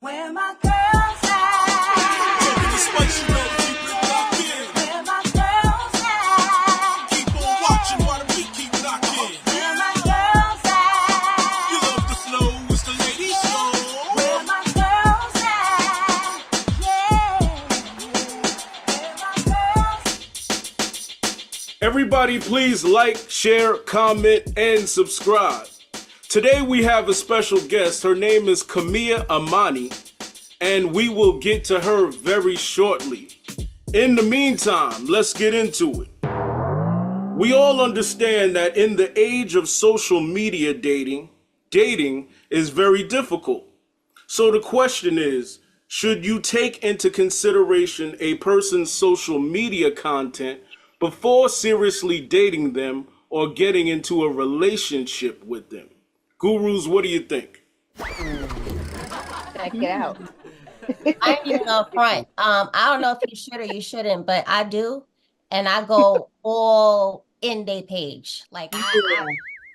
Where my girls at? Taking the spicy note, keep it locked in. Where my girls at? Keep on watching while the beat keep knocking. Where my girls at? You love the flow, it's the ladies show. Where my girls at? Yeah. Where my girls? Everybody, please like, share, comment, and subscribe. Today we have a special guest. Her name is Kamia Amani, and we will get to her very shortly. In the meantime, let's get into it. We all understand that in the age of social media dating is very difficult. So the question is, should you take into consideration a person's social media content before seriously dating them or getting into a relationship with them? Gurus, what do you think? Check it out. I'm even up front. I don't know if you should or you shouldn't, but I do, and I go all in their page. Like I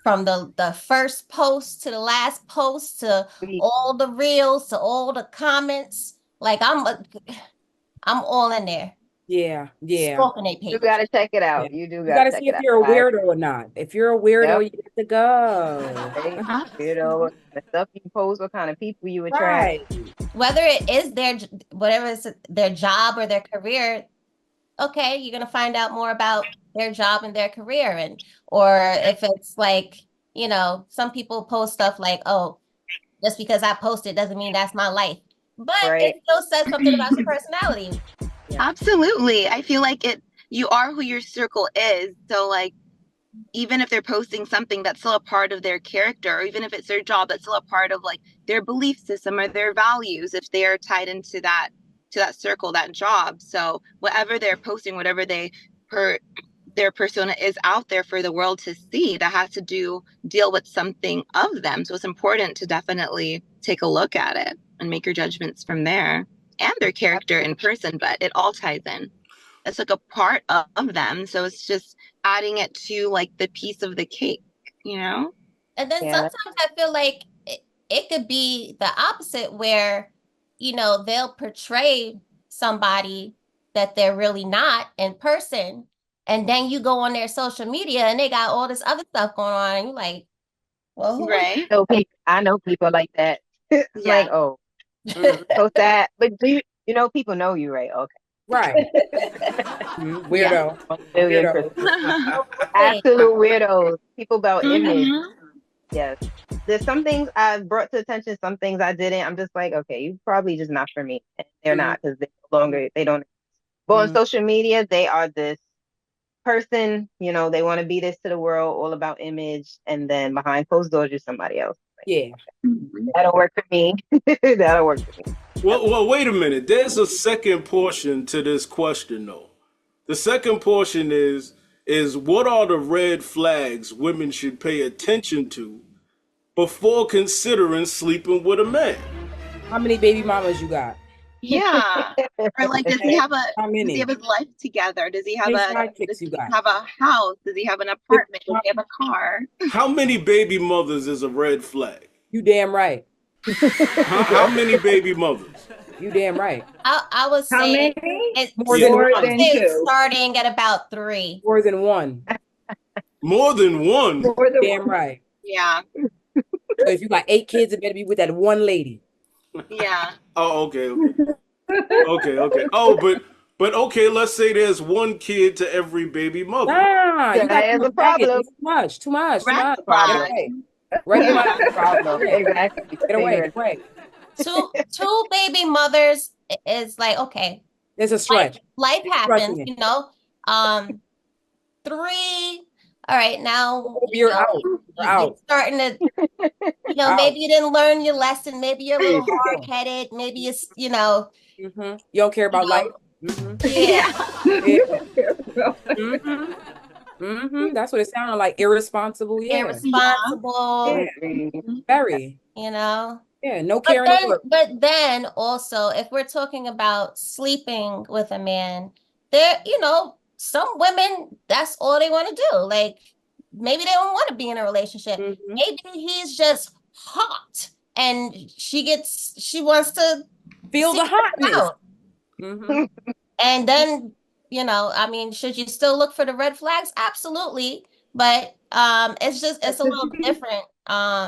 from the first post to the last post to all the reels to all the comments. Like I'm all in there. Yeah. Stalking their page. You gotta check it out. Yeah. You do You gotta gotta check see it if out. you're a weirdo or not. If you're a weirdo, Yep. you have to go. Weirdo, the stuff you post, what kind of people you attract. Right. Whether it is whatever is their job or their career, okay, you're gonna find out more about their job and their career, and or if it's like, some people post stuff like, oh, just because I posted doesn't mean that's my life. But Right. it still says something about your personality. Absolutely. I feel like you are who your circle is. So like, even if they're posting something that's still a part of their character, or even if it's their job, that's still a part of like their belief system or their values, if they are tied into that circle, that job. So whatever they're posting, whatever their persona is out there for the world to see, that has to deal with something of them. So it's important to definitely take a look at it and make your judgments from there, and their character in person, but it all ties in. It's like a part of them. So it's just adding it to like the piece of the cake, And then Yeah. sometimes I feel like it could be the opposite where, they'll portray somebody that they're really not in person. And then you go on their social media and they got all this other stuff going on. And you're like, well, who is right? So I know people like that. It's Yeah. like, oh, post that. But do you know people know you, right? Okay. Right. Weirdo. 1,000,000%. Absolute weirdos. People about image. Mhm. Yes. There's some things I've brought to attention, some things I didn't. I'm just like, okay, you probably just not for me. And they're not, because they don't. But on social media, they are this person, they want to be this to the world, all about image, and then behind closed doors, you're somebody else. Yeah. That'll work for me. That'll work for me. Well, wait a minute. There's a second portion to this question, though. The second portion is what are the red flags women should pay attention to before considering sleeping with a man? How many baby mamas you got? Yeah. Or like, does he have How does many? he have his life together? Does he have How many sidekicks does you he got? have a house? Does he have an apartment? Does he have a car? How many baby mothers is a red flag? You damn right. How many baby mothers? You damn right. I was How saying many? it's More than More one. than two. starting at about 3. More than one. More than one? More than Damn one. right. Yeah. So if you got 8 kids, it better be with that one lady. Yeah. Oh, okay. Okay. Oh, but okay, let's say there's one kid to every baby mother. Nah, you got That is a problem. Too much. Red Get flag. away. Red flag. Problem. Exactly. Get away. Two baby mothers is like, okay, There's a stretch. life happens, stretching 3, all right, now You're out. You're out. you're starting to, maybe you didn't learn your lesson, maybe you're a little hard-headed, maybe it's, You don't care about life. yeah. That's what it sounded like. Irresponsible. Yeah. Irresponsible, Very. Yeah. No caring. but then also, if we're talking about sleeping with a man, there, some women, that's all they want to do. Like, maybe they don't want to be in a relationship. Maybe he's just hot and she wants to Feel see the it hotness. out. Mhm. And then, I mean, should you still look for the red flags? Absolutely. But it's a little different.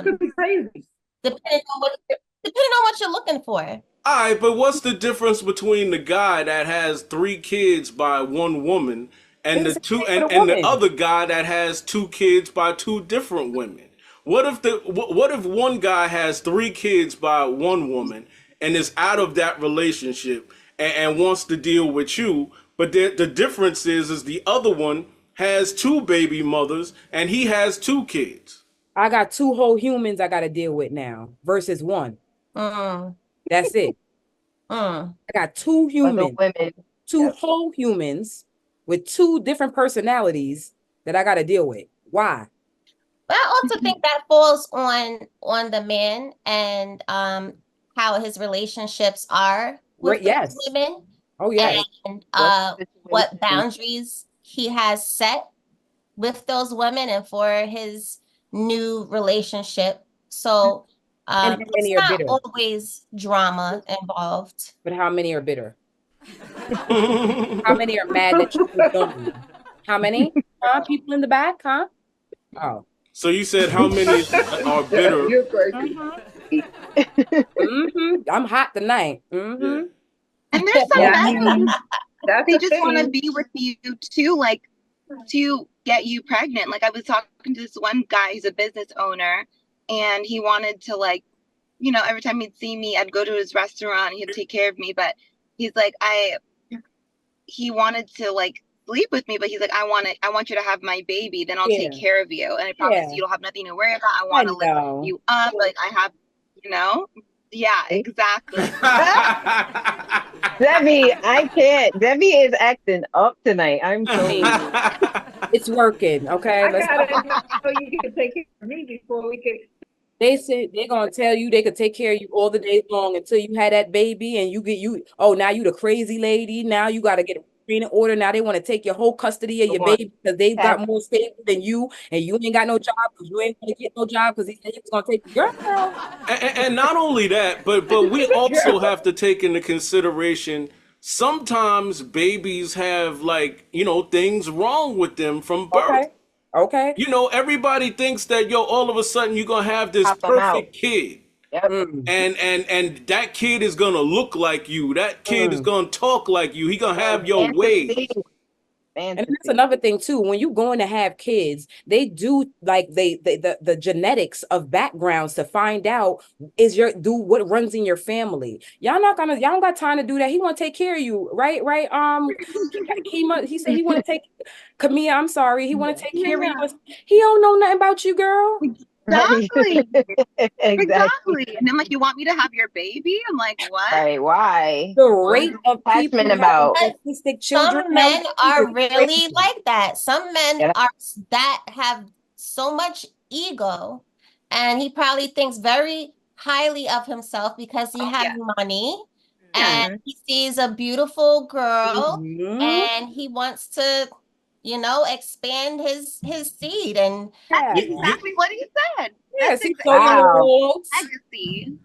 Could be crazy. Depending on what you're looking for. All right, but what's the difference between the guy that has 3 kids by one woman and the It's the two same with a and the woman. other guy that has 2 kids by 2 different women? What if one guy has 3 kids by one woman and is out of that relationship and wants to deal with you, but the difference is the other one has 2 baby mothers and he has 2 kids. I got 2 whole humans I got to deal with now versus one. Mm, That's it. mm. I got 2 Other humans, women. 2 Yep. whole humans with 2 different personalities that I got to deal with. Why? But I also think that falls on the man and how his relationships are with Right, yes. those women Oh, yes. and What's the what situation? boundaries he has set with those women and for his new relationship. So And how it's many are not bitter? always drama involved. But how many are bitter? How many are mad that you moved on? How many? Huh? People in the back, huh? Oh. So you said how many are bitter? You're crazy. I'm hot tonight. Yeah. And there's some Yeah, men, I mean, that's they the just want to thing. be with you too, like to get you pregnant. Like I was talking to this one guy who's a business owner, and he wanted to every time he'd see me, I'd go to his restaurant, he'd take care of me, but he's like, he wanted to like sleep with me, but he's like, I want you to have my baby, then I'll take care of you. And I promise Yeah. you don't have nothing to worry about. I want to know. lift you up. Like I have, yeah, exactly. Debbie, I can't. Debbie is acting up tonight. I'm so It's working, okay? I gotta know you can take care of me before we can. They said they're gonna tell you they could take care of you all the day long until you had that baby and now you the crazy lady. Now you gotta get a restraining order. Now they want to take your whole custody of your baby because they've got more stable than you and you ain't got no job because you ain't gonna get no job because he said he was gonna take your girl. And not only that, but we also have to take into consideration sometimes babies have things wrong with them from birth. Okay. Everybody thinks that all of a sudden you're gonna have this Pop 'em out. perfect kid. Yep. And that kid is gonna look like you. That kid is gonna talk like you. He gonna have your Fantasy. ways. And that's another thing too. When you're going to have kids, they do the genetics of backgrounds to find out what runs in your family. Y'all don't got time to do that. He want to take care of you, right? He said he want to take Camilla. I'm sorry, he want to take care of you. He don't know nothing about you, girl. Exactly. Exactly. Exactly. And then like, you want me to have your baby? I'm like, what? Right. Why? The rate of people Attachment about. having autistic children. Some men are is really crazy. like that. Some men Yeah. are that have so much ego, and he probably thinks very highly of himself because he has money and he sees a beautiful girl and he wants to, expand his seed and That's exactly what he said. Yeah, That's see, exactly so your legacy,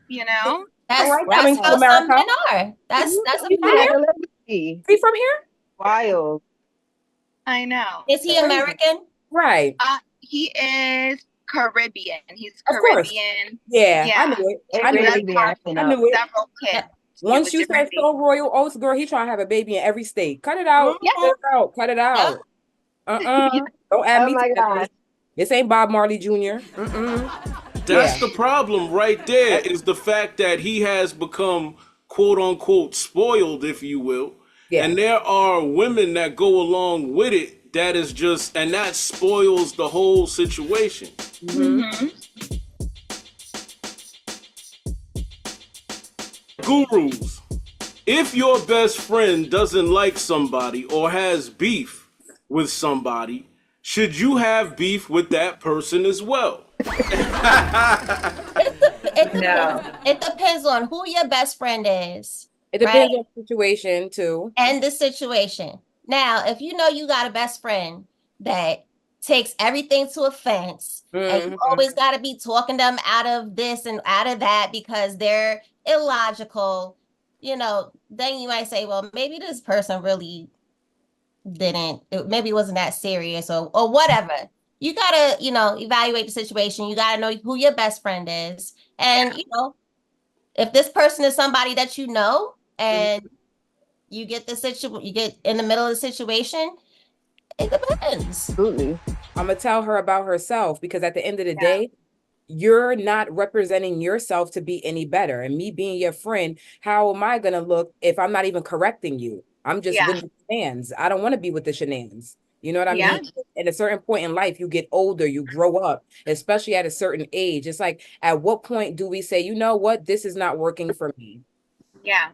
that's right, coming to how some America. men are. That's a You fact. here? Legacy. He from here? Wild. I know. Is he American? Right. He is Caribbean. He's Of course. Caribbean. Yeah, Yeah. I knew it. It I knew really it. be acting I up. knew it. Several kids. Once with you different said so royal oats, girl, he trying to have a baby in every state. Cut it out. Yeah. Cut it out. Cut it out. Don't add Oh me my to gosh. that. This ain't Bob Marley Jr. That's the problem right there, is the fact that he has become quote unquote spoiled, if you will. Yeah. And there are women that go along with it and that spoils the whole situation. Gurus, if your best friend doesn't like somebody or has beef with somebody, should you have beef with that person as well? It depends on who your best friend is. It depends on the situation too. And the situation. Now, if you know you got a best friend that takes everything to offense, and you always got to be talking them out of this and out of that because they're illogical, then you might say, well, maybe this person really maybe it wasn't that serious or whatever. You gotta, evaluate the situation. You gotta know who your best friend is. And, if this person is somebody that you know and you get you get in the middle of the situation, it depends. Absolutely. I'm gonna tell her about herself because at the end of the day, you're not representing yourself to be any better. And me being your friend, how am I gonna look if I'm not even correcting you? I'm just with the shenanigans. I don't want to be with the shenanigans. You know what I mean? At a certain point in life, you get older, you grow up, especially at a certain age. It's like, at what point do we say, you know what, this is not working for me? Yeah.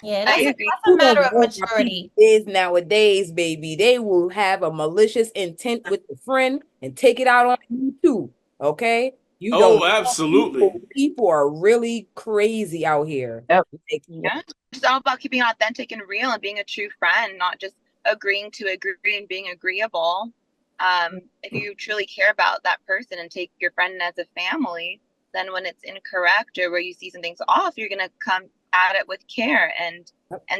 Yeah, I that's agree. a matter of maturity. Is nowadays, baby, they will have a malicious intent with the friend and take it out on you too. Okay, you don't. Oh, absolutely. People are really crazy out here. Yep. Yeah, it's all about keeping authentic and real and being a true friend, not just agreeing to agree and being agreeable. If you truly care about that person and take your friend as a family, then when it's incorrect or where you see something's off, you're gonna come at it with care and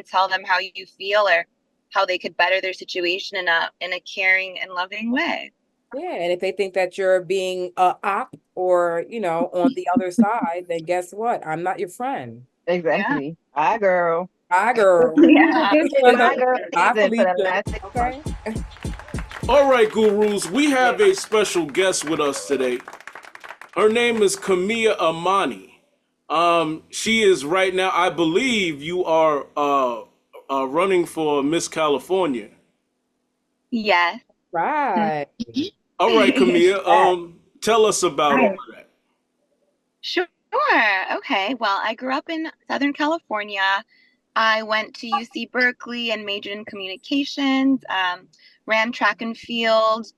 tell them how you feel or how they could better their situation in a caring and loving way. Yeah, and if they think that you're being a op or on the other side, then guess what? I'm not your friend. Exactly. Hi, girl. Hi, girl. Yeah. Hi, girl. Hi, Season for the Felicia. last 6 Okay. months. All right, gurus, we have a special guest with us today. Her name is Camilla Amani. She is right now, I believe you are running for Miss California. Yes. Right. All right, Camilla, tell us about all of that. Sure. Okay. Well, I grew up in Southern California. I went to UC Berkeley and majored in communications, ran track and field.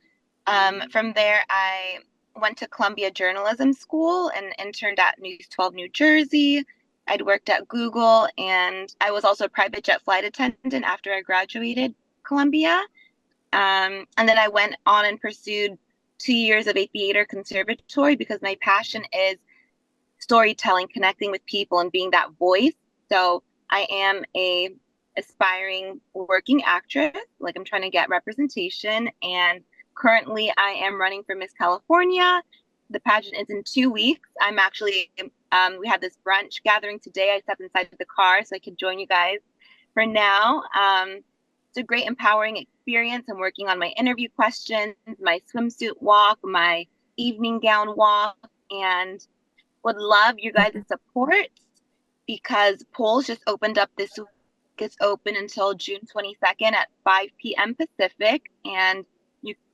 From there, I went to Columbia Journalism School and interned at News 12 New Jersey. I'd worked at Google, and I was also a private jet flight attendant after I graduated Columbia. And then I went on and pursued 2 years of a theater conservatory because my passion is storytelling, connecting with people, and being that voice. So I am a aspiring working actress. Like, I'm trying to get representation, and currently I am running for Miss California. The pageant is in 2 weeks. I'm actually we have this brunch gathering today. I stepped inside the car so I could join you guys for now. It's a great empowering experience. I'm working on my interview questions, my swimsuit walk, my evening gown walk, and would love your guys' support because polls just opened up this week. It's open until June 22nd at 5 p.m. Pacific, and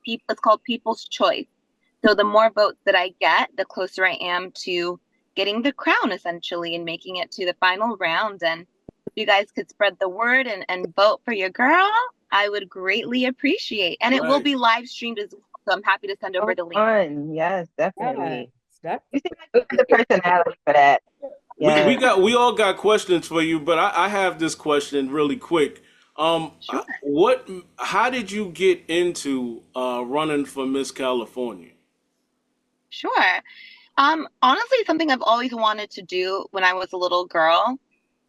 it's called People's Choice. So the more votes that I get, the closer I am to getting the crown, essentially, and making it to the final round. And if you guys could spread the word and vote for your girl, I would greatly appreciate. And it will be live streamed as well, so I'm happy to send over the link. Fun. Yes, definitely. Yeah. You seem like you have the personality for that. Yeah. We all got questions for you, but I have this question really quick. Sure. How did you get into running for Miss California? Sure. Honestly, something I've always wanted to do when I was a little girl.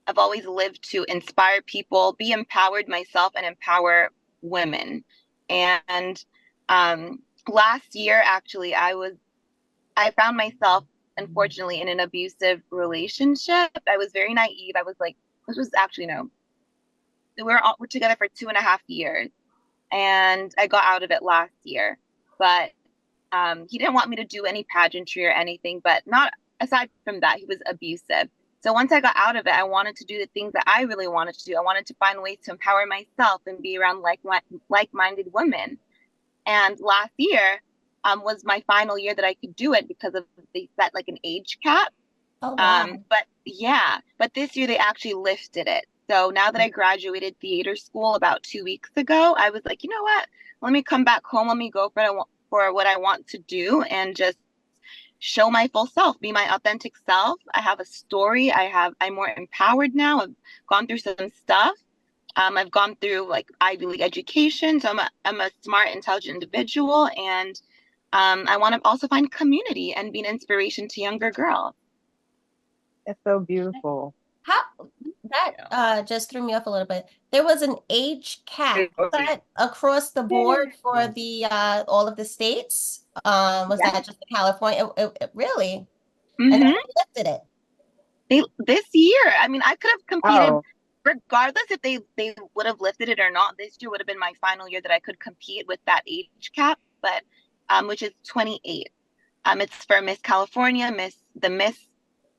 I've always lived to inspire people, be empowered myself, and empower women. And last year, actually, I found myself, unfortunately, in an abusive relationship. I was very naive. I was like, this was actually, no. We're together for 2.5 years, and I got out of it last year. But he didn't want me to do any pageantry or anything, but not aside from that, he was abusive. So once I got out of it, I wanted to do the things that I really wanted to do. I wanted to find ways to empower myself and be around like-minded women. And last year was my final year that I could do it because they set like an age cap. Oh, wow. But this year they actually lifted it. So now that I graduated theater school about 2 weeks ago, I was like, you know what? Let me come back home. Let me go for what I want to do and just show my full self, be my authentic self. I have a story. I'm more empowered now. I've gone through some stuff. I've gone through like Ivy League education, so I'm a smart, intelligent individual, and I want to also find community and be an inspiration to younger girls. That's so beautiful. How that just threw me off a little bit. There was an age cap set across the board for the all of the states. Was that just in California? Really? And then Hmm. they lifted it. This year, I mean, I could have competed Oh, regardless if they would have lifted it or not. This year would have been my final year that I could compete with that age cap, but which is 28. It's for Miss California, Miss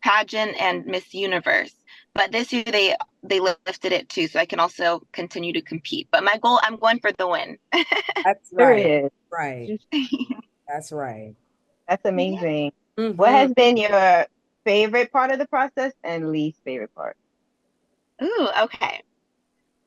pageant, and Miss Universe. But this year they lifted it too, so I can also continue to compete. But my goal, I'm going for the win. That's right. period. Right. That's right. That's amazing. What Mhm. has been your favorite part of the process and least favorite part? Ooh, okay.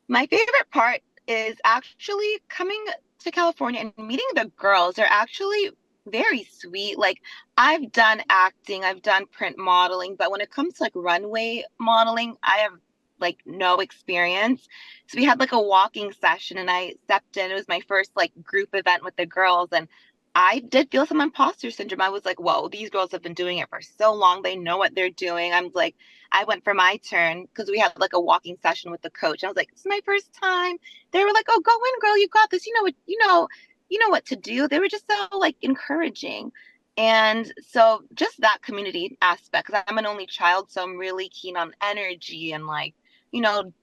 My favorite part is actually coming to California and meeting the girls. They're actually very sweet. Like I've done acting, I've done print modeling, but when it comes to like runway modeling, I have like no experience. So we had like a walking session and I stepped in. It was my first like group event with the girls and I did feel some imposter syndrome. I was like, whoa, these girls have been doing it for so long. They know what they're doing. I'm like, I went for my turn because we had like a walking session with the coach. I was like, "It's my first time." They were like, "Oh, go in, girl. You got this. You know what? You know what to do." They were just so like encouraging, and so just that community aspect. Because I'm an only child, so I'm really keen on energy and like you know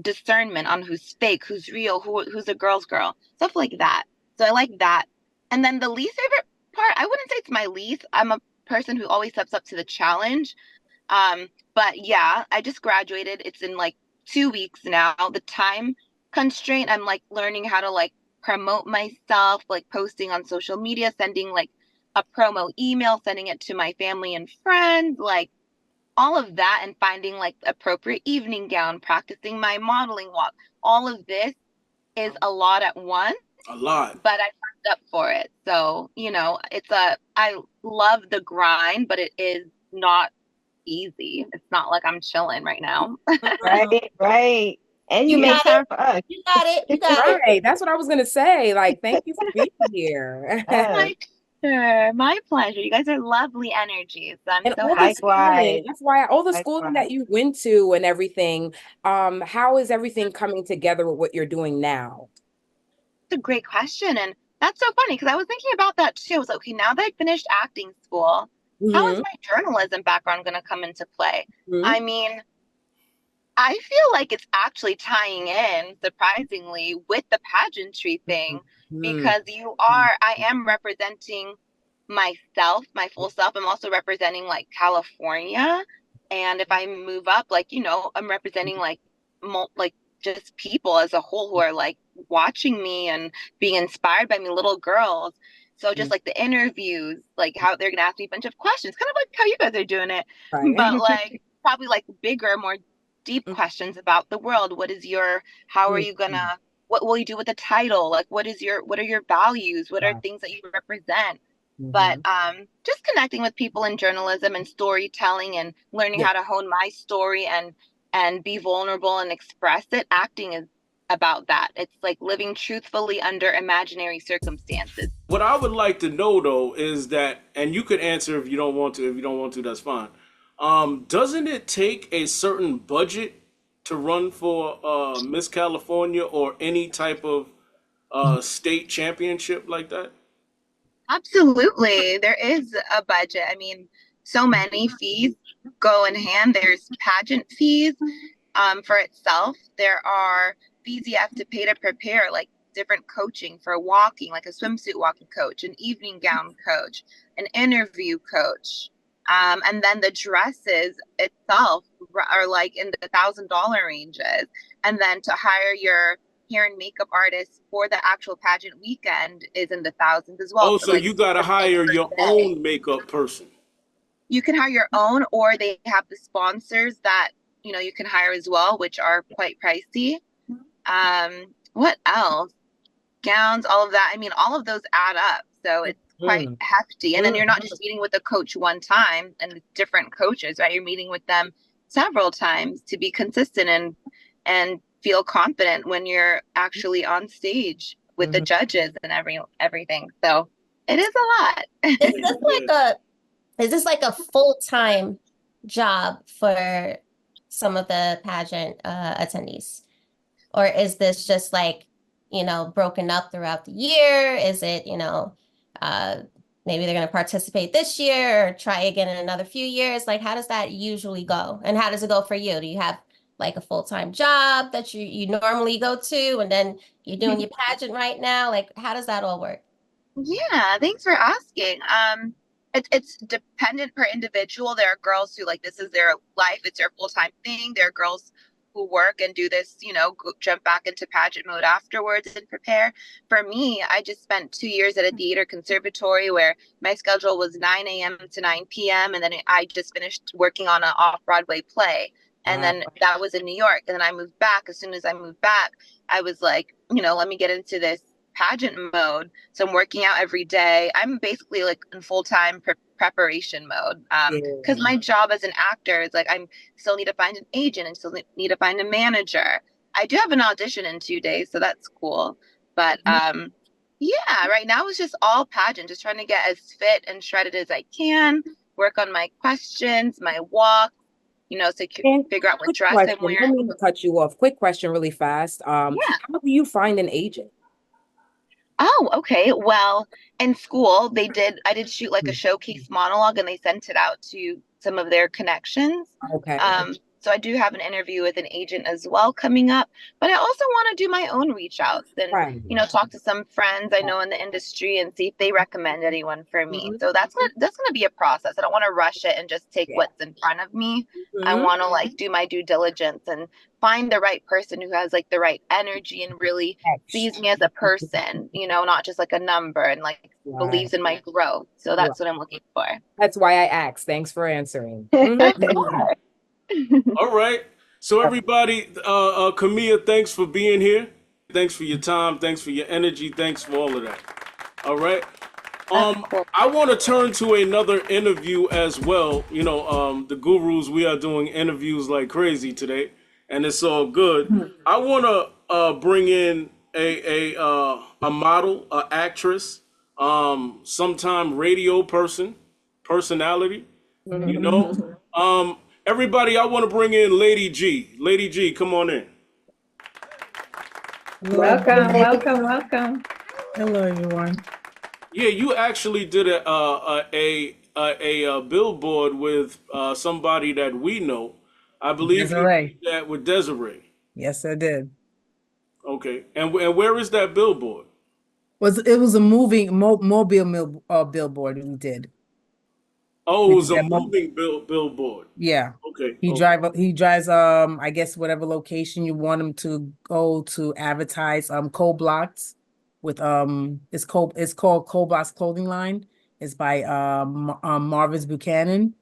discernment on who's fake, who's real, who's a girl's girl, stuff like that. So I like that. And then the least favorite part, I wouldn't say it's my least. I'm a person who always steps up to the challenge. But yeah, I just graduated. It's in like 2 weeks now. The time constraint, I'm like learning how to like promote myself, like posting on social media, sending like a promo email, sending it to my family and friends, like all of that, and finding like appropriate evening gown, practicing my modeling walk. All of this is a lot at once, A lot. but I signed up for it. So, I love the grind, but it is not easy. It's not like I'm chilling right now. Right, right. And you You make got it. time for us. You got it. You got it. Right. That's what I was gonna say. Like, thank you for being here. Yes, My pleasure. My pleasure. You guys are lovely energies. I'm And so all the happy. schooling, likewise, that's why all the schooling likewise. that you went to and everything, how is everything coming together with what you're doing now? It's a great question. And that's so funny because I was thinking about that too. I was like, okay, now that I finished acting school, how is Hmm. my journalism background going to come into play? Hmm. I mean, I feel like it's actually tying in, surprisingly, with the pageantry thing Hmm. because I am representing myself, my full self. I'm also representing like California. And if I move up, like, I'm representing like, like just people as a whole who are like watching me and being inspired by me, little girls. So just like the interviews, like how they're going to ask me a bunch of questions, kind of like how you guys are doing it, Right. but like probably like bigger, more deep questions about the world. How are you gonna, what will you do with the title? Like, what are your values? What are Right. things that you represent? But Hmm. just connecting with people in journalism and storytelling and learning Yeah. how to hone my story and be vulnerable and express it. Acting is about that. It's like living truthfully under imaginary circumstances. What I would like to know though is that, and you could answer if you don't want to. If you don't want to, that's fine. Doesn't it take a certain budget to run for Miss California or any type of state championship like that? Absolutely. There is a budget. I mean, so many fees go in hand. There's pageant fees for itself. There are fees you have to pay to prepare, like different coaching for walking, like a swimsuit walking coach, an evening gown coach, an interview coach. And then the dresses itself are like in the $1,000 ranges. And then to hire your hair and makeup artist for the actual pageant weekend is in the thousands as well Oh, for so like you gotta the hire first your day. own makeup person. You can hire your own, or they have the sponsors that you can hire as well, which are quite pricey. What else? Gowns, all of that. I mean, all of those add up, so it's quite Mm. hefty. And then you're not just meeting with a coach one time and different coaches, right? You're meeting with them several times to be consistent and feel confident when you're actually on stage with the Mhm. judges and everything. So it is a lot. Is this like a full-time job for some of the pageant attendees? Or is this just like, broken up throughout the year? Is it, uh, maybe they're going to participate this year or try again in another few years? Like, how does that usually go? And how does it go for you? Do you have like a full-time job that you normally go to, and then you're doing your pageant right now? Like, how does that all work? Yeah, thanks for asking. It's dependent per individual. There are girls who like this is their life, it's their full-time thing. There are girls who work and do this, jump back into pageant mode afterwards and prepare. For me, I just spent 2 years at a theater conservatory where my schedule was 9 a.m. to 9 p.m. And then I just finished working on an off-Broadway play. And Wow. then that was in New York. And then I moved back. As soon as I moved back, I was like, let me get into this pageant mode. So I'm working out every day. I'm basically like in full-time preparation mode. Because my job as an actor is like I'm still need to find an agent and still need to find a manager. I do have an audition in 2 days, so that's cool. But yeah, right now it's just all pageant, just trying to get as fit and shredded as I can, work on my questions, my walk, so And figure out what quick dress I'm question, wearing. don't mean to cut you off. Quick question, really fast. Yeah. How do you find an agent? Oh, okay. Well, in school, I did shoot like a showcase monologue and they sent it out to some of their connections. Okay. So I do have an interview with an agent as well coming up, but I also want to do my own reach outs and, Right. talk to some friends I know in the industry and see if they recommend anyone for me. So that's gonna be a process. I don't want to rush it and just take Yeah. what's in front of me. I Mhm. want to like do my due diligence and find the right person who has like the right energy and really sees me as a person, not just like a number and like Right. believes in my growth. So that's what I'm looking for. That's why I asked. Thanks for answering. All right. So everybody, Camilla, thanks for being here. Thanks for your time. Thanks for your energy. Thanks for all of that. All right. I want to turn to another interview as well. The gurus, we are doing interviews like crazy today, and it's all good. I want to bring in a model, a actress, sometime radio personality. Everybody, I want to bring in Lady G. Lady G, come on in. Welcome. Hello, everyone. Yeah, you actually did a billboard with somebody that we know. I believe you Desiree. did that with Desiree. Yes, I did. Okay, and where is that billboard? It was a moving mobile billboard we did. Oh, We it was did a that moving billboard. Yeah. Okay. He okay. drives I guess whatever location you want him to go to advertise cold blocks with it's called Cold Blocks Clothing Line. It's by Marvis Buchanan.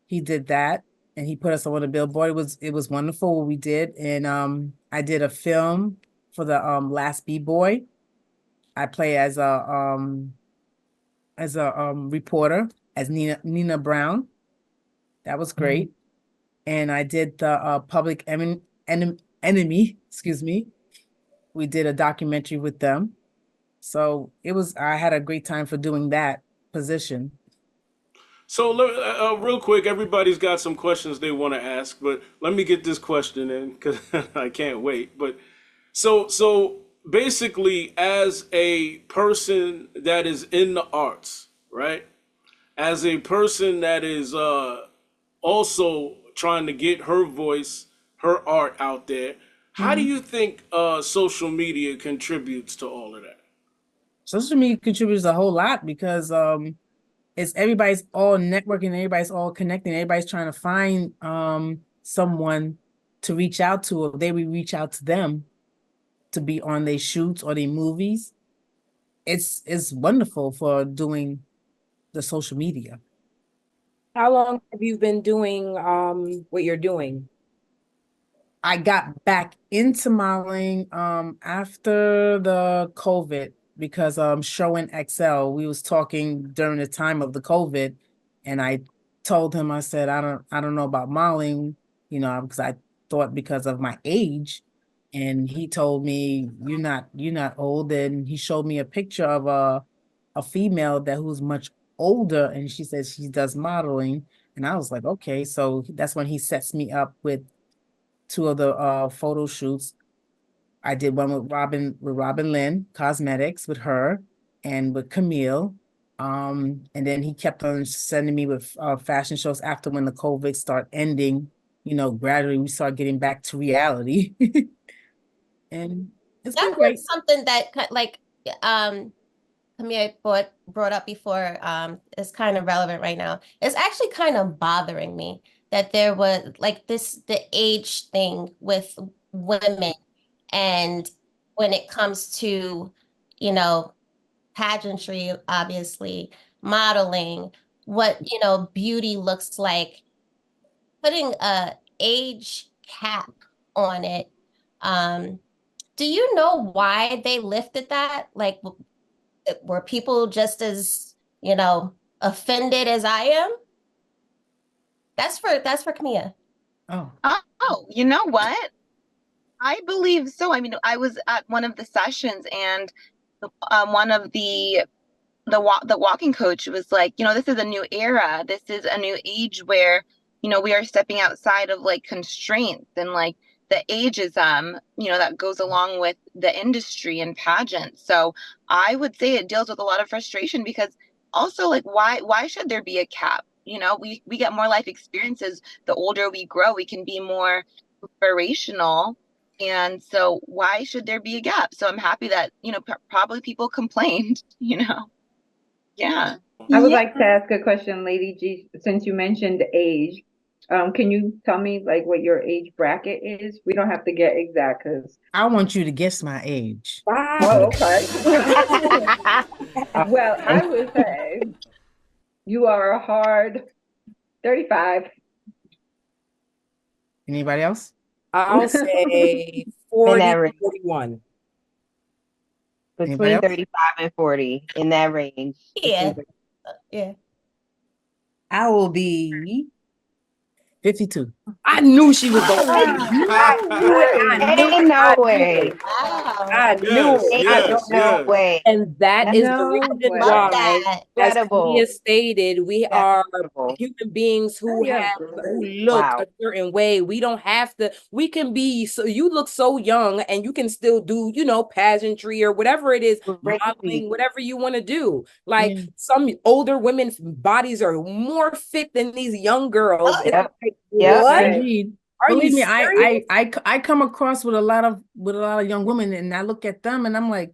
He did that and he put us on the billboard. It was wonderful what we did. And I did a film for the Last B-Boy. I play as a reporter as Nina Brown. That was great. And I did the Public Enemy, excuse me. We did a documentary with them. So I had a great time for doing that position. So, real quick, everybody's got some questions they want to ask, but let me get this question in because I can't wait. But so basically, as a person that is in the arts, right? As a person that is also trying to get her voice, her art out there, how do you think social media contributes to all of that? Social media contributes a whole lot because it's everybody's all networking, everybody's all connecting, everybody's trying to find someone to reach out to, or they will reach out to them to be on their shoots or their movies. It's wonderful for doing the social media. How long have you been doing what you're doing? I got back into modeling after the COVID because Showing XL, we was talking during the time of the COVID, and I told him, I said, I don't know about modeling, because I thought because of my age, and he told me, you're not old. And he showed me a picture of a female that who's much older, and she says she does modeling. And I was like, okay. So that's when he sets me up with two of the photo shoots. I did one with Robin Lynn Cosmetics with her, and with Camille. And then he kept on sending me with fashion shows after when the COVID start ending. Gradually we start getting back to reality. And it's been That great. was something that Camille brought up before, is kind of relevant right now. It's actually kind of bothering me that there was like the age thing with women, and when it comes to, pageantry, obviously, modeling, what, beauty looks like, putting a age cap on it. Do you know why they lifted that? Like, were people just as, offended as I am? That's for Camilla. Oh, Oh, you know what? I believe so. I mean, I was at one of the sessions, and one of the walking coach was like, this is a new era. This is a new age where, we are stepping outside of like constraints and like the ageism, that goes along with the industry and pageants. So I would say it deals with a lot of frustration, because also, like, why should there be a cap? We get more life experiences. The older we grow, we can be more inspirational. And so why should there be a gap? So I'm happy that, probably people complained, Yeah. I would like to ask a question, Lady G, since you mentioned age. Can you tell me like what your age bracket is? We don't have to get exact because I want you to guess my age. well, okay. Well, I would say you are a hard 35. Anybody else? I'll say In 40 that to range. 41. Anybody Between else? 35 and 40, in that range. Yeah. Yeah. I will be 52. I knew she was going to say No it. I knew it. I knew Ain't it. no I knew way. it. Wow. I knew Yes, it. Ain't I yes, knew it. no yes. way. And that is the No reason way. Love why, that. as Incredible. Camilla stated, we are Incredible. human beings who Yeah. look Wow. a certain way. We don't have to, we can be, so you look so young and you can still do, pageantry or whatever it is, Crazy. modeling, whatever you want to do. Like Yeah. some older women's bodies are more fit than these young girls. And I'm Yep. like, Yep. what? Indeed. Are Believe you me, serious? I come across with a lot of young women, and I look at them and I'm like,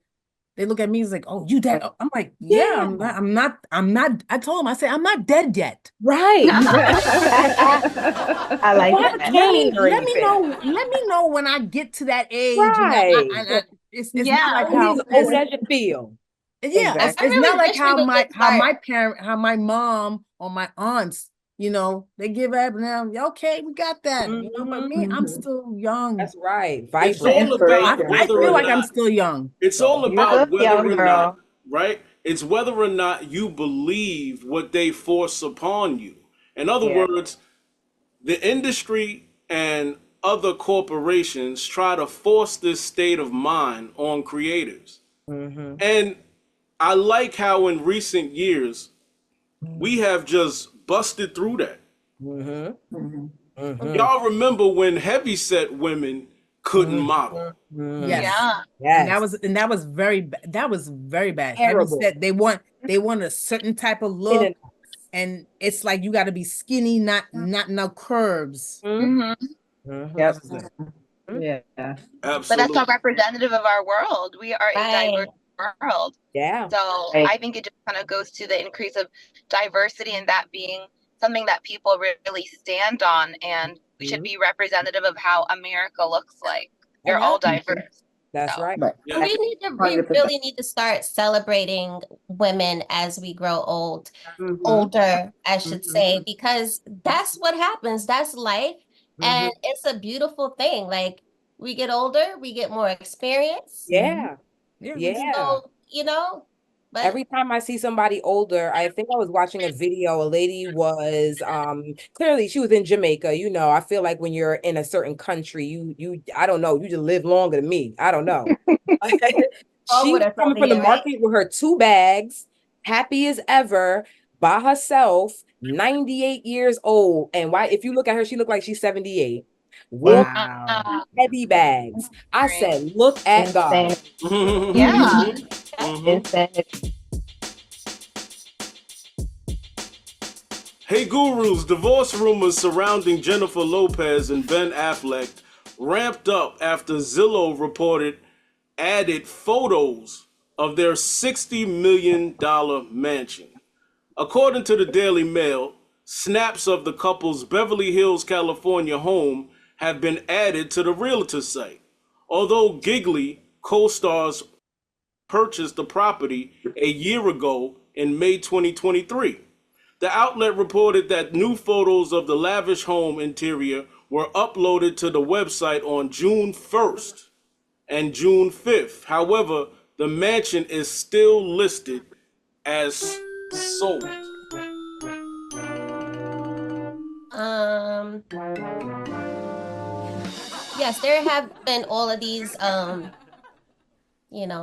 they look at me as like, oh, you dead? I'm like, yeah, Yeah. I'm not. I told them, I said, I'm not dead yet. Right. I like Not that. Kane or Let me anything. know when I get to that age, and Right. it's Yeah. not like Only how as old as you feel. yeah, Exactly. it's I not really like wish we would just how my mom or my aunts, they give up now. Okay, we got that. But me, I'm Mhm. still young. That's right. It's Vibrant. all about Inspiration. I whether feel or like I'm not still young. it's So all You about look whether young, or girl. not, right? It's whether or not you believe what they force upon you. In other Yeah. words, the industry and other corporations try to force this state of mind on creators. Mm-hmm. And I like how in recent years we have just busted through that. Mm-hmm. Mhm. Mm-hmm. Y'all remember when heavyset women couldn't model? Mm-hmm. yes. Yeah. And Yes. that was very bad. Heavy Terrible. set. They want a certain type of In look, and and it's like you got to be skinny, not no curves. mm-hmm. Mm-hmm. Yep. This is it. Yeah. But that's Absolutely. not representative of our world. We are a Right. diverse world. Yeah. So Right. I think it just kind of goes to the increase of diversity, and that being something that people really stand on. And we should be representative of how America looks like. We're all Yeah. diverse. That's So. right. Right. Yeah. We 100%. really need to start celebrating women as we grow Mm-hmm. older, I should Mhm. say, because that's what happens. That's life. And it's a beautiful thing. Like, we get older, we get more experience. Yeah. Yeah. Yeah. So, But Every time I see somebody older, I think I was watching a video. A lady was clearly she was in Jamaica. You know, I feel like when you're in a certain country, you I don't know, you just live longer than me. I don't know. all She with was us coming over from the here, right? market with her 2 bags, happy as ever, by herself, 98 years old. And why, if you look at her, she looked like she's 78. Walking Wow. heavy bags. I said, look at God. Insanity. Yeah. Insanity. Hey gurus, divorce rumors surrounding Jennifer Lopez and Ben Affleck ramped up after Zillow reported added photos of their $60 million mansion. According to the Daily Mail, snaps of the couple's Beverly Hills, California home have been added to the realtor site. Although Giggly co-stars purchased the property a year ago in May 2023. The outlet reported that new photos of the lavish home interior were uploaded to the website on June 1st and June 5th. However, the mansion is still listed as sold. Yes, there have been all of these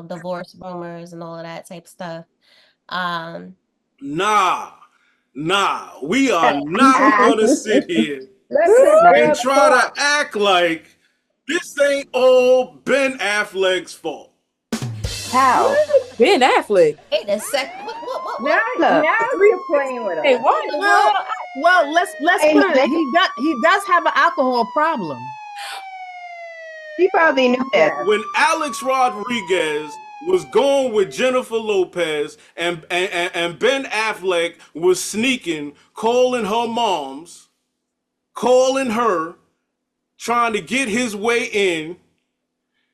divorce rumors and all of that type stuff. Nah, we are not gonna sit here Let the and girl try talk. to act like this ain't all Ben Affleck's fault. How? Ben Affleck. Wait a sec. What? Now, Look. now you're playing with us. Hey, what? The Well, world? well, let's Ain't put it. nothing. He does have an alcohol problem. She probably knew that. Yes. When Alex Rodriguez was going with Jennifer Lopez and Ben Affleck was sneaking, calling her moms, calling her, trying to get his way in.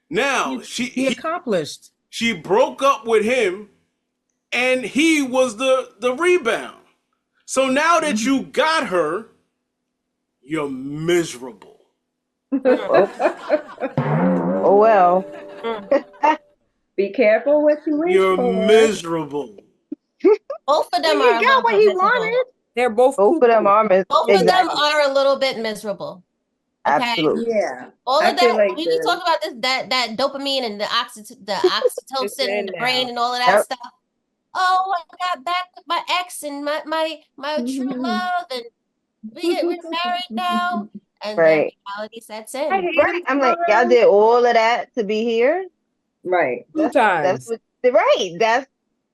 Now He accomplished. she broke up with him and he was the rebound. So now that you got her, you're miserable. Oh well. Be careful what you wish You're for. miserable. Both of them He are a got little what bit he miserable. wanted. They're both Both of them cuckoo. are Both of them exactly. are a little bit miserable. Okay. Absolutely. Yeah. All I of feel that, like when you talk about this, that dopamine and the oxytocin in the brain now. and all of that Yep. stuff. Oh, I got back with my ex and my true love, and we're married now. And then Right. reality sets I in. hate Right. him I'm like, y'all tomorrow. did all of that to be here. Right. Two That's times. what. Right. That's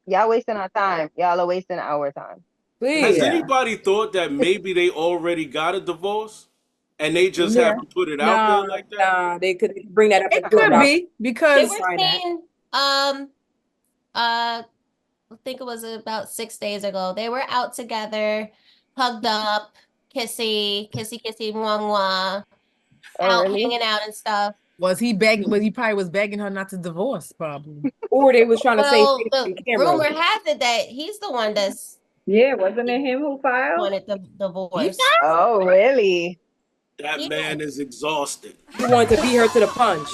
y'all wasting our time. Y'all are wasting our time. Has Please. Yeah. anybody thought that maybe they already got a divorce and they just Yeah. haven't put it out there like that? Nah, they could bring that up It and could about. be They because were Why not? saying, I think it was about 6 days ago. They were out together, hugged up, kissy, mwah, mwah, Oh, out really? hanging out and stuff. was he begging? Was he probably was begging her not to divorce? Probably. Or they was trying to say Well, face the on camera. rumor has it that he's the one that's Yeah. Wasn't it him who filed? wanted the divorce. Oh, really? That Yeah. man is exhausted. He wanted to beat her to the punch.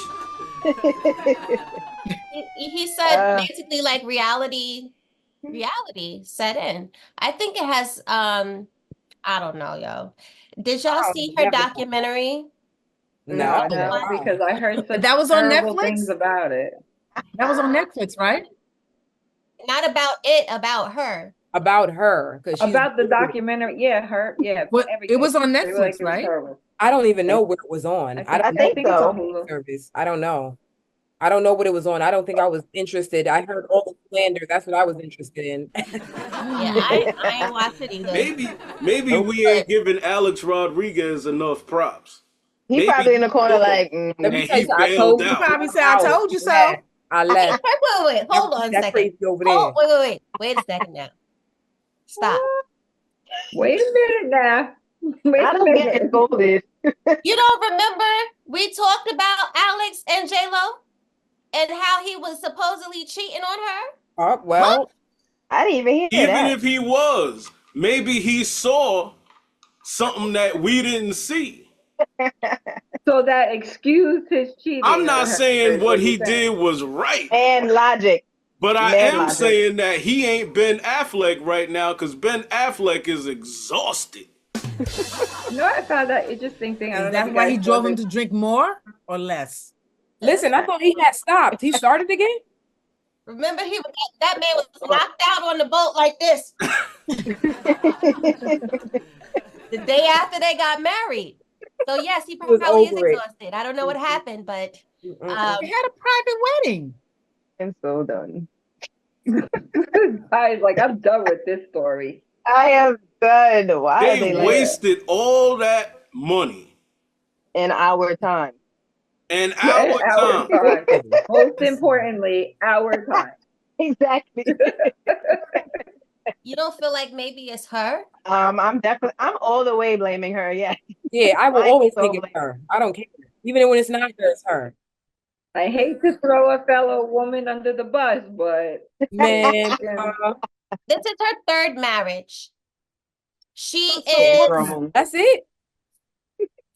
He said Uh. basically like reality set in. I think it has I don't know, yo. Did y'all Oh, see her never. documentary? No, No. no, because I heard such That was on terrible Netflix? things about it. That was on Netflix, right? Not about it, about her. About her. Because About the documentary, yeah, her, yeah, But everything. it was on They were like, Netflix, it was right? terrible. I don't even know where it was on. I don't I know think it's on so. Hulu. service. I don't know. I don't know what it was on. I don't think I was interested. I heard all the slander. That's what I was interested in. Yeah, I ain't watched it either. Maybe we ain't giving Alex Rodriguez enough props. He Maybe probably in the corner thought like, Let and me tell he you, I bailed told He you. out. probably said, "I told you so." I left. Wait, hold on a That second. crazy over there. Oh, wait a second now. Stop. Wait a minute now. Wait I a don't get minute. scolded. You don't remember we talked about Alex and J-Lo and how he was supposedly cheating on her? Well, I didn't even hear Even that. if he was, maybe he saw something that we didn't see. So that excused his cheating. I'm on not her, saying is what you're he saying. did was right. And logic. But I Mad am logic. saying that he ain't Ben Affleck right now because Ben Affleck is exhausted. You know, I found that interesting thing. I Is don't know if that you why guys he saw drove him this. to drink more or less? Listen, I thought he had stopped. He started again? Remember, that man was knocked out on the boat like this the day after they got married. So yes, he was probably is over it. exhausted. I don't know what happened, but They had a private wedding. I'm so done. I was like, I'm done with this story. I am done. Why are They they like wasted all that money in our time? and our Our time. time. Most importantly, our time. Exactly. you don't feel like maybe it's her? I'm all the way blaming her. Yeah. Yeah, I will Mine always so think it's black. her. I don't care. Even when it's not her, it's her. I hate to throw a fellow woman under the bus, but Man, This is her third marriage. She So is what? Wrong. that's it.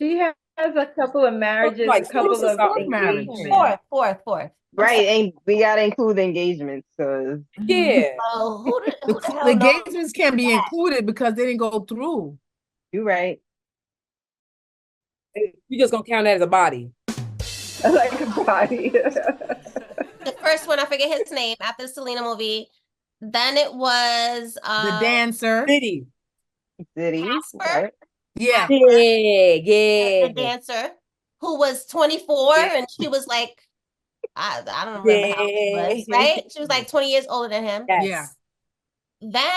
she has a couple of marriages, Like, a couple so of fourth marriage. engagements. fourth. I'm Right. sorry. And we gotta include the engagements because Yeah. Oh, who the The hell knows? engagements can't be included because they didn't go through. you're right. You just gonna count that as a body. Like a body. The first one, I forget his name, after the Selena movie. Then it was The dancer. Diddy. City. Casper? Right? Yeah. Yeah. the dancer, who was 24 and she was like, I don't remember how old she was, right? She was like 20 years older than him. Yes. Yeah. Then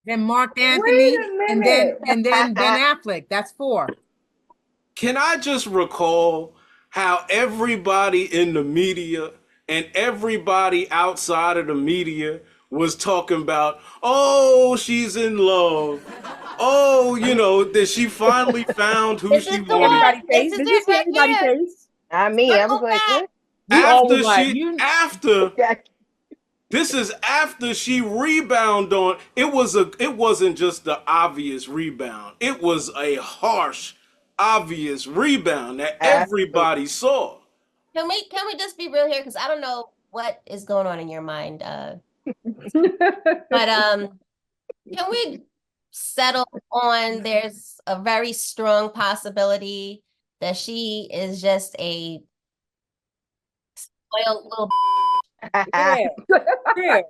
Then Mark Anthony, a and then Ben Affleck. That's 4. Can I just recall how everybody in the media and everybody outside of the media was talking about, oh, she's in love. Oh, that she finally found who this she is the wanted. one. This is Did you it see right everybody's here. face? I mean, I was Circle like, back. We all After was like, this is after she rebounded on. It wasn't just the obvious rebound. It was a harsh, obvious rebound that everybody saw. Can we just be real here? Because I don't know what is going on in your mind. But can we settle on there's a very strong possibility that she is just a spoiled little yeah. Yeah.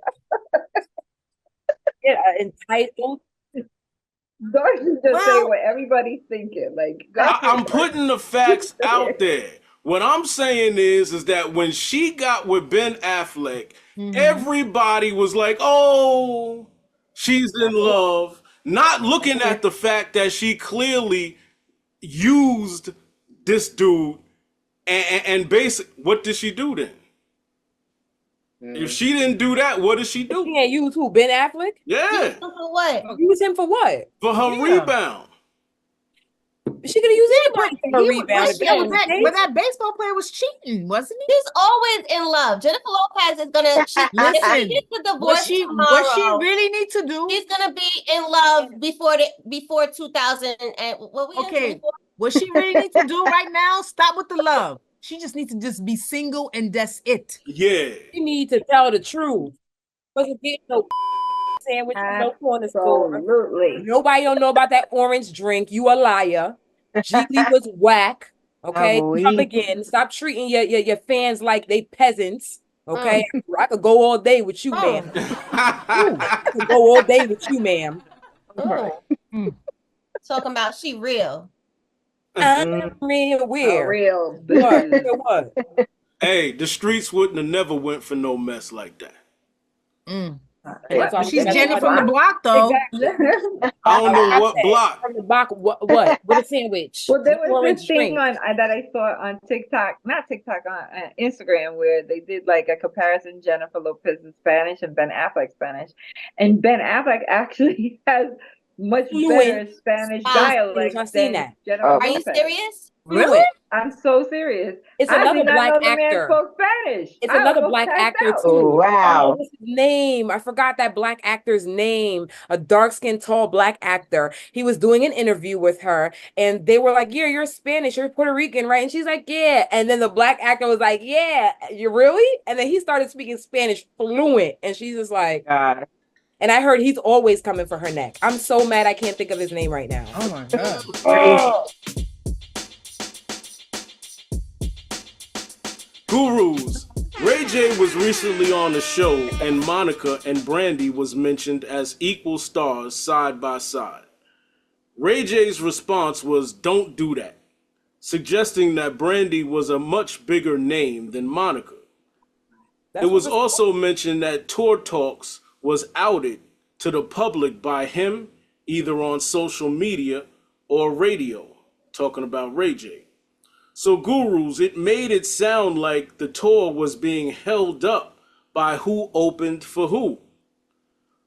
Yeah, entitled. Don't you just say Well- what everybody's thinking. Like, I'm putting the facts out there. What I'm saying is that when she got with Ben Affleck, everybody was like, oh, she's in love. Not looking at the fact that she clearly used this dude and what did she do then? If she didn't do that, what did she She do? can't use who? Ben Affleck? Yeah, for what? Use him for what? for her Yeah. rebound. She could have used anybody for her rebound. If that was the case. But that baseball player was cheating, wasn't he? She's always in love. Jennifer Lopez is gonna if she Listen, gets the What divorce she tomorrow. really need to do? She's gonna be in love before 2000 and what we in Okay. 24? What she really needs to do right now? Stop with the love. She just needs to just be single and that's it. Yeah. You need to tell the truth. Wasn't getting no sandwich, no corner store. absolutely. Nobody don't know about that orange drink. You a liar. Geely was whack. Okay, Oh, come we- again. Stop treating your fans like they peasants. Okay, I could go all day with you, ma'am. I could go all day with you, ma'am. Talking about she real. I'm real A weird. real What? business. What? Hey, the streets wouldn't have never went for no mess like that. That's She's all- Jenny from the block, though. Exactly. I don't know what said, block. From the block, what? With a sandwich. Well, there With was orange this thing drink. that I saw on TikTok, not TikTok, on Instagram, where they did like a comparison, Jennifer Lopez's Spanish and Ben Affleck's Spanish. And Ben Affleck actually has much Fluent better Spanish Ah, dialect I've seen than that. Jennifer Oh. Are you Lopez. serious? Really? Fluent. I'm so serious. It's I another did not black know the man actor. spoke Spanish. It's I another almost black passed actor out. Oh too. wow. What's his name? I forgot that black actor's name. A dark-skinned, tall black actor. He was doing an interview with her, and they were like, "Yeah, you're Spanish, you're Puerto Rican, right?" And she's like, "Yeah." And then the black actor was like, "Yeah, you really?" And then he started speaking Spanish fluent, and she's just like, God. and I heard he's always coming for her neck. I'm so mad I can't think of his name right now. Oh my God. Crazy. Gurus. Ray J was recently on the show, and Monica and Brandy was mentioned as equal stars side by side. Ray J's response was, "Don't do that," suggesting that Brandy was a much bigger name than Monica. That's It what was this- also mentioned that Tour Talks was outed to the public by him either on social media or radio, talking about Ray J. So, Gurus, it made it sound like the tour was being held up by who opened for who.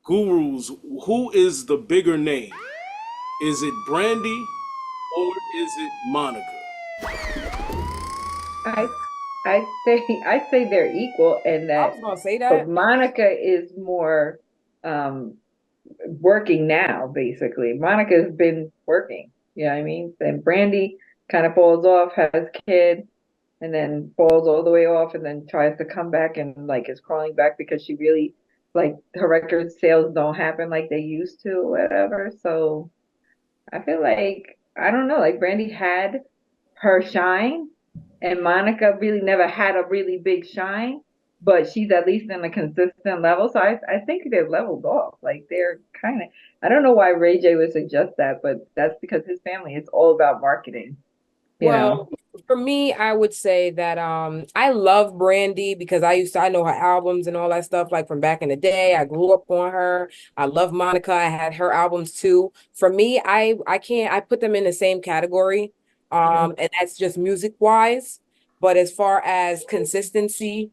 Gurus, who is the bigger name? Is it Brandy or is it Monica? I I say they're equal, and I that was gonna say but that. Monica is more um working now, basically. Monica's been working, you know what I mean? And Brandy kind of falls off, has kid, and then falls all the way off, and then tries to come back and like is crawling back because she really like her record sales don't happen like they used to, or whatever. So I feel like I don't know, like Brandy had her shine, and Monica really never had a really big shine, but she's at least in a consistent level. So I think they're leveled off. Like they're kind of, I don't know why Ray J would suggest that, but that's because his family is all about marketing, you know? Well, for me, I would say that I love Brandy because I know her albums and all that stuff like from back in the day. I grew up on her. I love Monica. I had her albums too. For me, I can't I put them in the same category. And that's just music wise. But as far as consistency,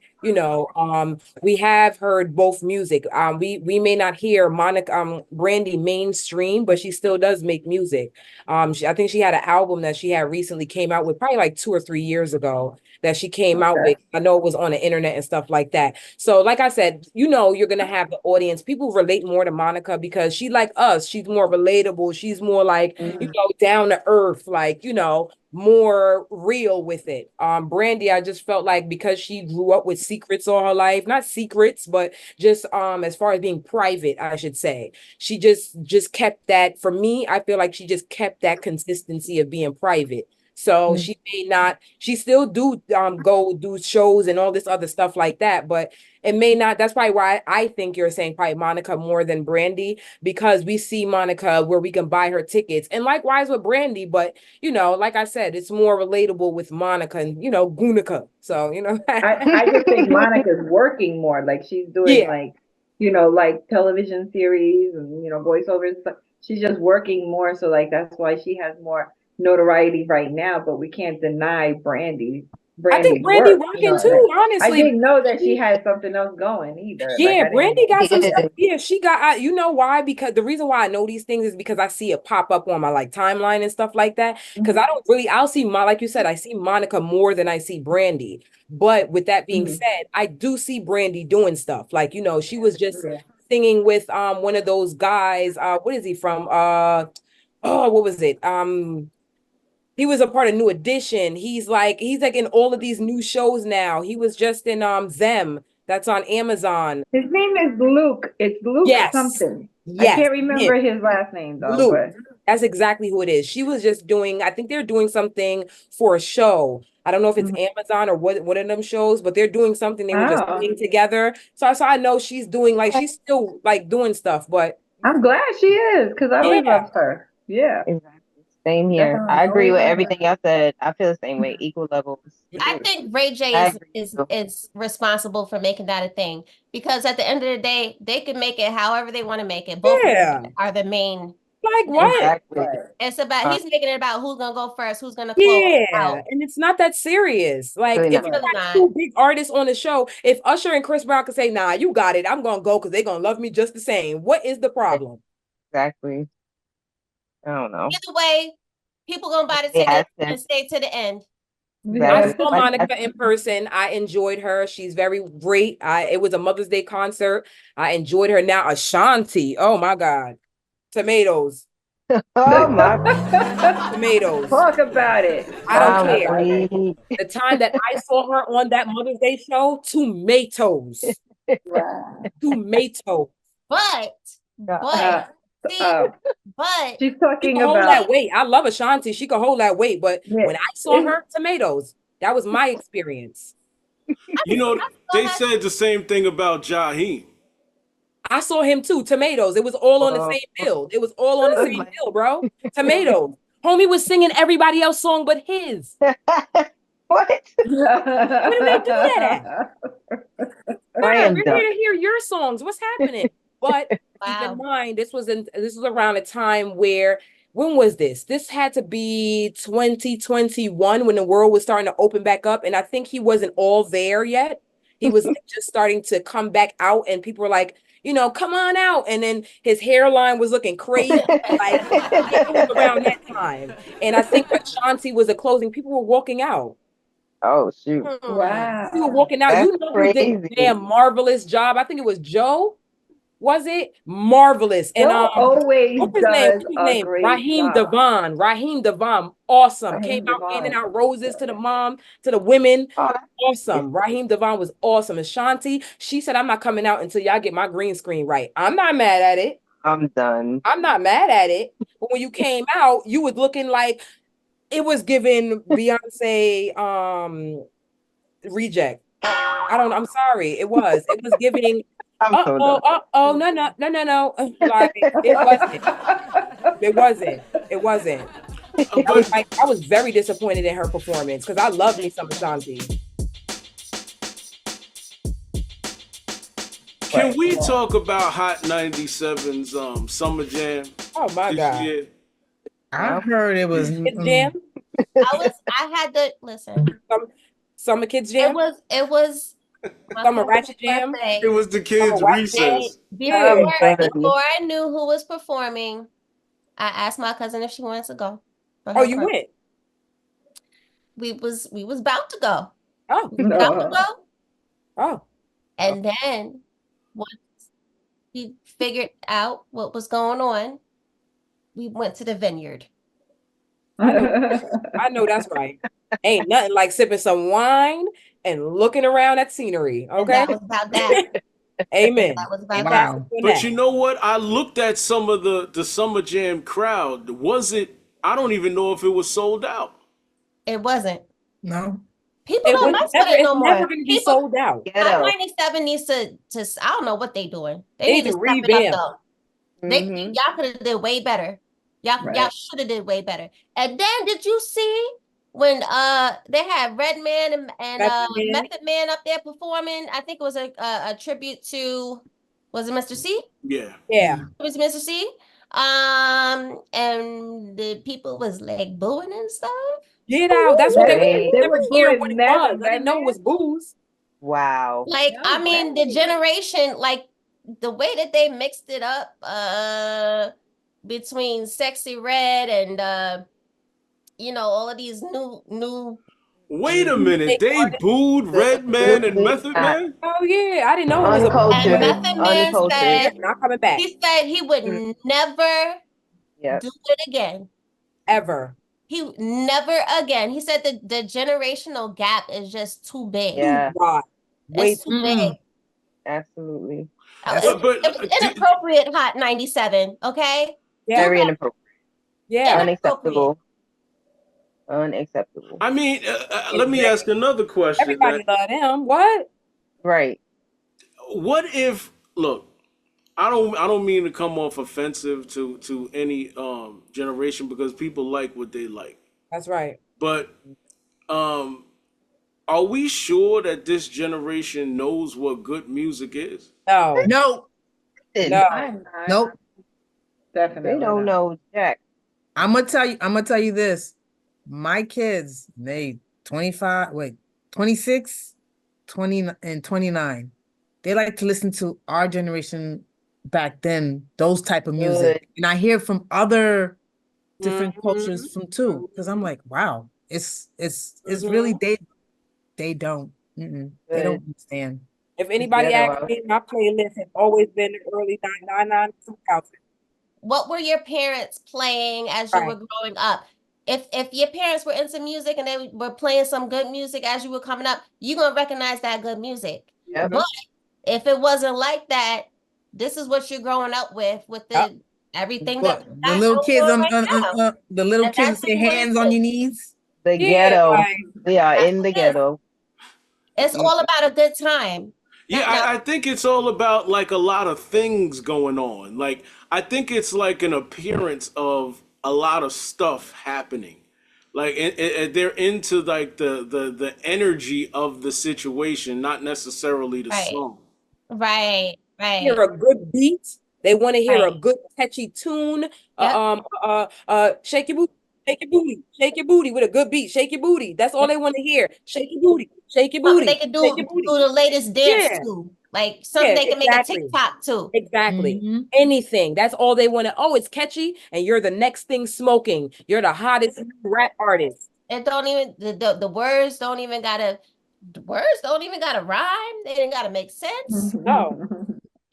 we have heard both music. We may not hear Monica Brandy mainstream, but she still does make music. I think she had an album that she had recently came out with probably like 2 or 3 years ago that she came out Okay. with. I know it was on the internet and stuff like that. So, like I said, you're gonna have the audience. People relate more to Monica because she like us. She's more relatable. She's more like, Mhm. down to earth, like, more real with it. Brandy, I just felt like because she grew up with secrets all her life, not secrets, but just as far as being private, I should say she just kept that. For me, I feel like she just kept that consistency of being private. So Mhm. she may not, she still do go do shows and all this other stuff like that, but it may not. That's probably why I think you're saying probably Monica more than Brandy, because we see Monica where we can buy her tickets, and likewise with Brandy. But like I said, it's more relatable with Monica and Gunica. So I just think Monica's working more. Like she's doing yeah. like, like television series and, voiceovers and stuff. She's just working more. So like that's why she has more notoriety right now, but we can't deny I think Brandy's Brandy work, rocking that too, I honestly. didn't know that she had something else going either. Like Yeah, I didn't Brandy got some stuff. Yeah. Yeah, she got, you know why? Because the reason why I know these things is because I see it pop up on my like timeline and stuff like that. Because I don't really, I'll see like you said, I see Monica more than I see Brandy. But with that being Mhm. said, I do see Brandy doing stuff. Like, she was just Yeah. singing with one of those guys. What is he from? Oh, what was it? He was a part of New Edition. He's like in all of these new shows now. He was just in Them. That's on Amazon. His name is Luke. It's Luke Yes. something. I Yes. can't remember his last name though, Luke. but That's exactly who it is. She was just doing, I think they're doing something for a show. I don't know if it's Mhm. Amazon or what one of them shows, but they're doing something. They were just Oh, singing together. So I know she's doing like she's still like doing stuff, but I'm glad she is because I really yeah. love her. Yeah, Exactly. Same here. definitely. I agree Always with love everything y'all said. I feel the same way. Equal levels. I think Ray J I is agree is too. is responsible for making that a thing because at the end of the day, they can make it however they want to make it. Both of Yeah. them are the main. Like what? Exactly. It's about Uh, he's making it about who's gonna go first, who's gonna close Yeah, out. and it's not that serious. Like, really if It's you not. really got not. two big artists on the show, if Usher and Chris Brown could say, "Nah, you got it. I'm gonna go because they're gonna love me just the same." What is the problem? Exactly. I don't know. Either way, People gonna buy the Yes, ticket and stay to the end. I Yeah. saw Monica in person. I enjoyed her. She's very great. It was a Mother's Day concert. I enjoyed her. Now Ashanti. Oh my God. Tomatoes. Oh my Tomatoes. Talk about it. I don't Talk care. about it. God. The time that I saw her on that Mother's Day show, tomatoes. Wow. Tomatoes. But Uh, see, uh, but she's She talking can hold about that weight. I love Ashanti. She can hold that weight. But Yeah. when I saw her, tomatoes. That was my experience. You know, saw they her- said the same thing about Jaheim. I saw him too. Tomatoes. It was all on the Oh. same build. It was all on the Oh same my- bill, bro. Tomatoes. Homie was singing everybody else's song but his. What? Where do they do that at? I Sir, am we're done. here to hear your songs. What's happening? But keep in Wow. mind, this was around a time where, when was this? This had to be 2021 when the world was starting to open back up. And I think he wasn't all there yet. He was like, just starting to come back out, and people were like, come on out. And then his hairline was looking crazy. Like it was around that time. And I think Ashanti was a closing. People were walking out. Oh shoot. Wow. You were walking out. That's You know who did a crazy. damn marvelous job. I think it was Joe. Was it marvelous? And Joe always what's his name? does What's his a name? great Raheem job. Devon. Raheem Devon. Awesome. Raheem Came out handing Devon. out roses to the mom, to the women. Oh, that's- Awesome. Raheem Devon was awesome. And Shanti, she said, I'm not coming out until y'all get my green screen right. I'm not mad at it. I'm done. I'm not mad at it. But when you came out, you was looking like it was giving Beyonce reject. I'm sorry. It was giving I'm so done. no. Like it wasn't. It wasn't. It wasn't. But I was very disappointed in her performance because I love me some Ashanti. can we talk about Hot 97's Summer Jam Oh my this God. year? I heard it was Kids Jam? I had to listen. Summer Kids It Jam? was my Summer cousin's Ratchet Jam? birthday. It was the kids' White recess. Yeah. Before I knew who was performing, I asked my cousin if she wanted to go. for Oh, her you birthday. went? We was about to go. Oh, We was about to No. go. oh. And then once we figured out what was going on, we went to the vineyard. I know that's right. Ain't nothing like sipping some wine and looking around at scenery. And Okay. that was about that. Amen. That was about Ain't that. nothing doing But that. you know what? I looked at some of the Summer Jam crowd. I don't even know if it was sold out. It wasn't. no. People It don't was mess never, with it it's no never more. going to be People, sold out. Ghetto. Hot 97 needs to I don't know what they doing. They They need need to to step it up revamp. though. Mhm. Y'all could have did way better. Y'all Right. should have did way better. And then did you see when they had Redman and Method Man. Method Man up there performing? I think it was a tribute to, was it Mr. C? Yeah. Yeah. It was Mr. C. And the people was like booing and stuff. Get out. That's what they Right. were. They Never were hear doing what it Meth was. I didn't know it was booze. Wow. Like, No, I mean, the Brandy. generation, like the way that they mixed it up, between Sexy Red and all of these new Wait a minute. Fake They artists. booed Redman and Method Man? Oh yeah, I didn't know it was a and Uncultured. Method Man Uncultured. said not coming back he said he would never Yep. do it again. ever. He never again. He said the generational gap is just too big. Yeah. God, wait. It's too big. Absolutely. It was inappropriate. Hot 97. Okay. Yeah, Very inappropriate. yeah. Unacceptable. Unacceptable. I mean, let me ask another question. Everybody loved him. What? Right. What if, look, I don't mean to come off offensive to any generation because people like what they like. That's right. But are we sure that this generation knows what good music is? No, No. no. I'm not. Nope. Definitely. They don't not. know Jack. I'm gonna tell you this. My kids, they 25, 26, 20, and 29. They like to listen to our generation back then, those type of music. Good. And I hear from other different cultures from too. Because I'm like, wow, it's really they don't. They don't understand. If anybody ghetto asks out. me, my playlist has always been the early 99, 2000. What were your parents playing as you were Right. growing up? If your parents were into music and they were playing some good music as you were coming up, you're gonna recognize that good music. Yep. But if it wasn't like that, this is what you're growing up with the everything that What we the got little going kids on right now. the little And kids that's with their what you hands want on to your do. knees? The Yeah, ghetto. like, We are That's in what the it is. ghetto. It's all about a good time. Yeah, Now, I think it's all about like a lot of things going on. Like I think it's like an appearance of a lot of stuff happening. Like they're into like the energy of the situation, not necessarily the right, song. right, hear right, a good beat. They want to hear a right. good catchy tune. Yep. Shake your booty, shake your booty with a good beat. Shake your booty. That's all they want to hear. Shake your booty, shake your Something they booty, could shake do your booty. the latest dance Yeah, to. Like something yeah, they can make a exactly. TikTok to. Exactly. Anything. That's all they want to. Oh, it's catchy, and you're the next thing smoking. You're the hottest rap artist. It don't even the words don't even gotta rhyme. They didn't gotta make sense. No.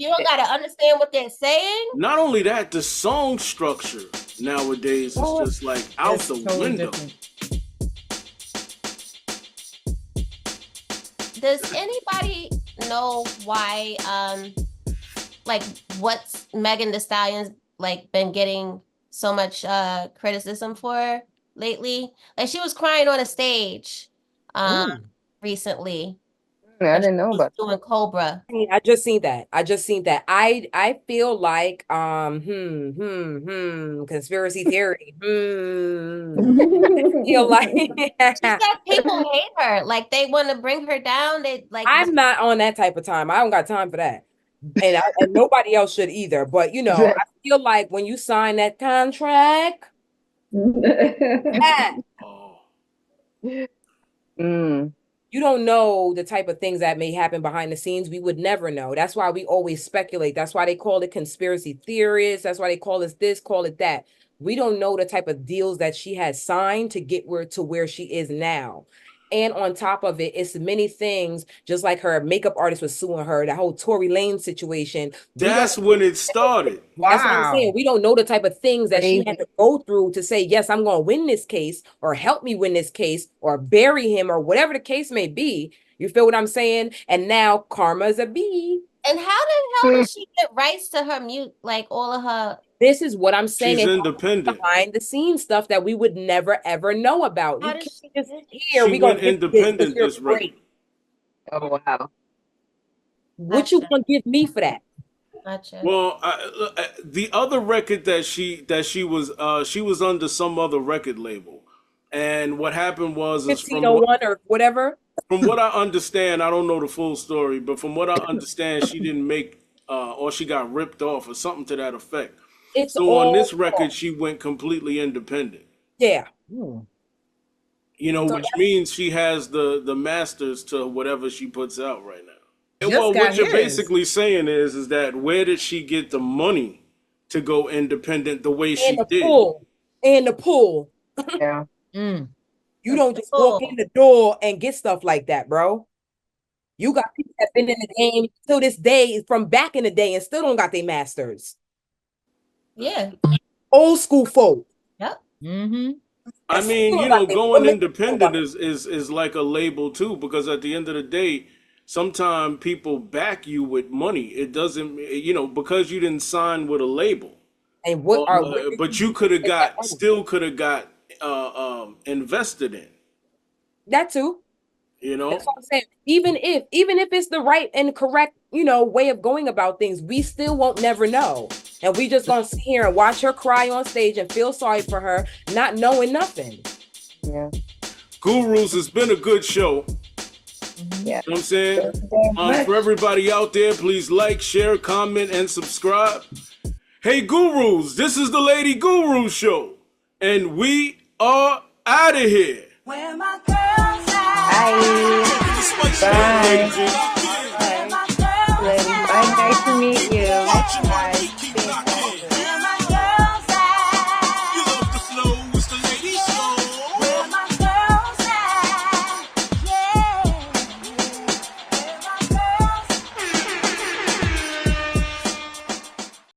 You don't gotta understand what they're saying. Not only that, the song structure nowadays is Oh, just like out It's the totally window. different. Does anybody know why like what's Megan Thee Stallion's like been getting so much criticism for lately? Like she was crying on a stage recently. I didn't know about Doing Cobra. I just seen that. I feel like conspiracy theory. I feel like She said people hate her. Like they want to bring her down. They like I'm not on that type of time. I don't got time for that. And nobody else should either. But I feel like when you sign that contract, ah, Oh. you don't know the type of things that may happen behind the scenes. We would never know. That's why we always speculate. That's why they call it conspiracy theorists. That's why they call us this, call it that. We don't know the type of deals that she has signed to get where she is now. And on top of it, it's many things, just like her makeup artist was suing her, the whole Tory Lane situation. That's when it started. That's what I'm saying. We don't know the type of things that she Crazy. had to go through to say, yes, I'm going to win this case or help me win this case or bury him or whatever the case may be. You feel what I'm saying? And now karma's a bee. and how the hell did she get rights to her mute like all of her This is what I'm saying. She's It's independent. behind the scenes stuff that we would never ever know about. How You does can't she just do it? hear She we gonna went give you this 'cause independent you're this record. great. Oh wow. What you Gotcha. gonna give me for that? Gotcha. Well, the other record that she was under some other record label, and what happened was is 1501 or whatever. from what I understand, I don't know the full story, but from what I understand, she didn't make or she got ripped off or something to that effect. It's So on all this record, she went completely independent. yeah. Which means she has the masters to whatever she puts out right now. And Just well, got what you're his. basically saying is that where did she get the money to go independent the way she And the did? pull. And the pull. Yeah. You don't just walk in the door and get stuff like that, bro. You got people that been in the game till this day from back in the day and still don't got their masters. Yeah. Old school folk. Yep. I mean, going independent is like a label too, because at the end of the day, sometimes people back you with money. It doesn't, because you didn't sign with a label. And but you could have got invested in. That too. That's what I'm saying. Even if it's the right and correct, way of going about things, we still won't never know. And we just gonna sit here and watch her cry on stage and feel sorry for her, not knowing nothing. Yeah. Gurus, it's been a good show. Yeah. You know what I'm saying? For everybody out there, please like, share, comment, and subscribe. Hey, Gurus, this is the Lady Guru Show. And we are out of here. Where my girls at? Bye.